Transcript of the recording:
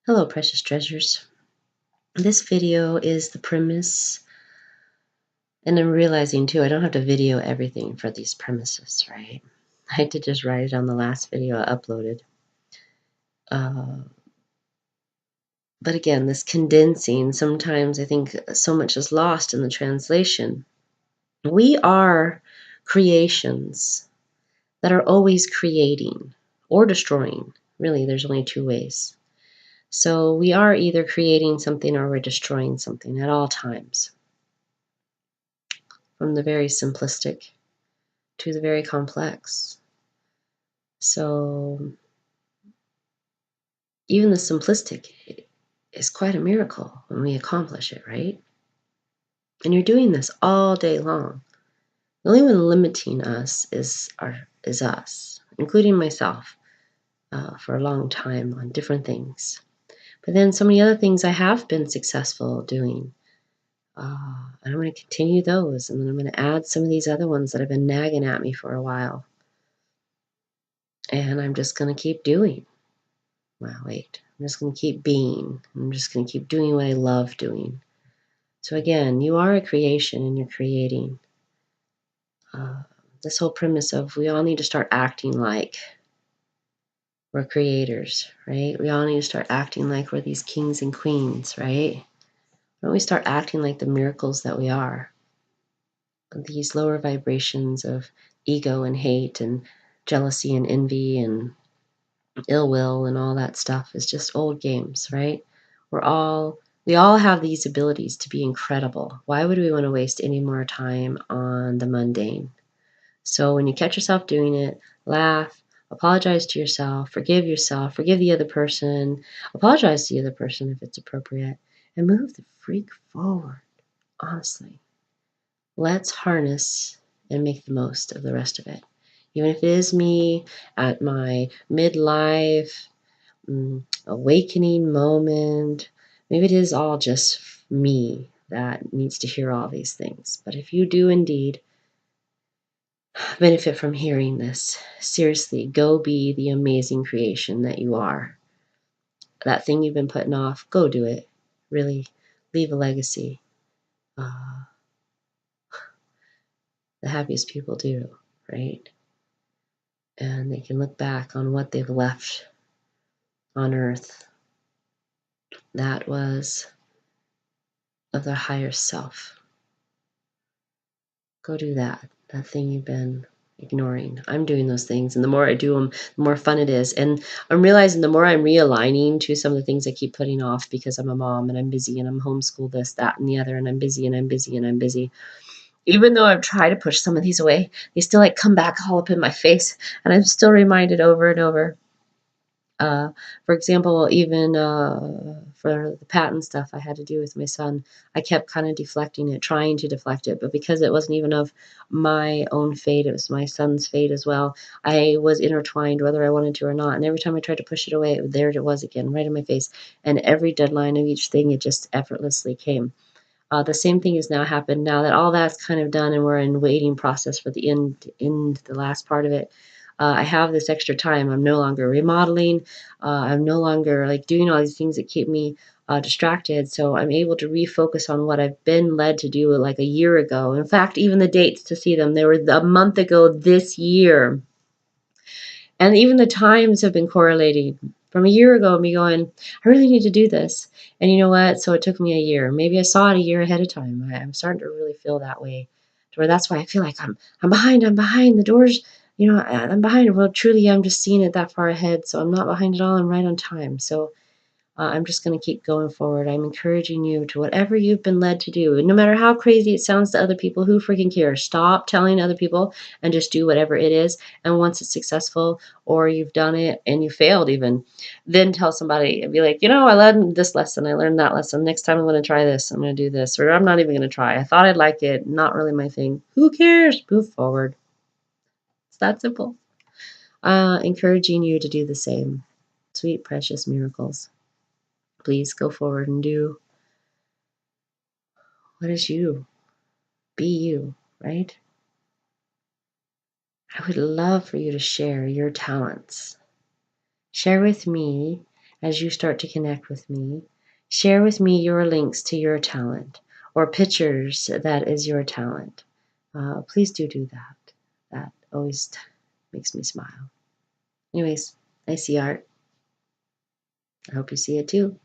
Hello, precious treasures. This video is the premise, and I'm realizing too, I don't have to video everything for these premises, right? I did just write it on the last video I uploaded. But again, this condensing, sometimes I think so much is lost in the translation. We are creations that are always creating or destroying. Really, there's only two ways. So we are either creating something or we're destroying something at all times. From the very simplistic to the very complex. So even the simplistic is quite a miracle when we accomplish it, right? And you're doing this all day long. The only one limiting us is us, including myself, for a long time on different things. But then so many other things I have been successful doing. And I'm going to continue those, and then I'm going to add some of these other ones that have been nagging at me for a while. And I'm just going to keep doing. Well, wait. I'm just going to keep being. I'm just going to keep doing what I love doing. So again, you are a creation and you're creating. This whole premise of we all need to start acting like we're creators, right? We all need to start acting like we're these kings and queens, right? Why don't we start acting like the miracles that we are? These lower vibrations of ego and hate and jealousy and envy and ill will and all that stuff is just old games, right? We all have these abilities to be incredible. Why would we want to waste any more time on the mundane? So when you catch yourself doing it, laugh, apologize to yourself, forgive the other person, apologize to the other person if it's appropriate, and move the freak forward, honestly. Let's harness and make the most of the rest of it. Even if it is me at my midlife awakening moment. Maybe it is all just me that needs to hear all these things. But if you do indeed benefit from hearing this, seriously, go be the amazing creation that you are. That thing you've been putting off, go do it. Really leave a legacy. The happiest people do, right? And they can look back on what they've left on earth. That was of their higher self. Go do that thing you've been ignoring. I'm doing those things, and the more I do them, the more fun it is. And I'm realizing the more I'm realigning to some of the things I keep putting off because I'm a mom and I'm busy and I'm homeschooled this, that, and the other, and I'm busy and I'm busy and I'm busy. Even though I've tried to push some of these away, they still like come back all up in my face, and I'm still reminded over and over. For example, even for the patent stuff I had to do with my son, I kept kind of deflecting it, trying to deflect it. But because it wasn't even of my own fate, it was my son's fate as well. I was intertwined whether I wanted to or not. And every time I tried to push it away, there it was again, right in my face. And every deadline of each thing, it just effortlessly came. The same thing has now happened now that all that's kind of done and we're in waiting process for the end, the last part of it. I have this extra time. I'm no longer remodeling. I'm no longer like doing all these things that keep me distracted. So I'm able to refocus on what I've been led to do like a year ago. In fact, even the dates to see them, they were a month ago this year. And even the times have been correlating. From a year ago, me going, I really need to do this. And you know what? So it took me a year. Maybe I saw it a year ahead of time. I'm starting to really feel that way. To where that's why I feel like I'm behind. I'm behind. The doors, I'm behind. Well, truly, I'm just seeing it that far ahead. So I'm not behind at all. I'm right on time. So I'm just going to keep going forward. I'm encouraging you to whatever you've been led to do. And no matter how crazy it sounds to other people, who freaking cares? Stop telling other people and just do whatever it is. And once it's successful or you've done it and you failed even, then tell somebody and be like, I learned this lesson. I learned that lesson. Next time I'm going to try this. I'm going to do this. Or I'm not even going to try. I thought I'd like it. Not really my thing. Who cares? Move forward. It's that simple. Encouraging you to do the same. Sweet, precious miracles. Please go forward and do what is you. Be you, right? I would love for you to share your talents. Share with me as you start to connect with me, share with me your links to your talent or pictures that is your talent. Please do that. That always makes me smile. Anyways, I see art. I hope you see it too.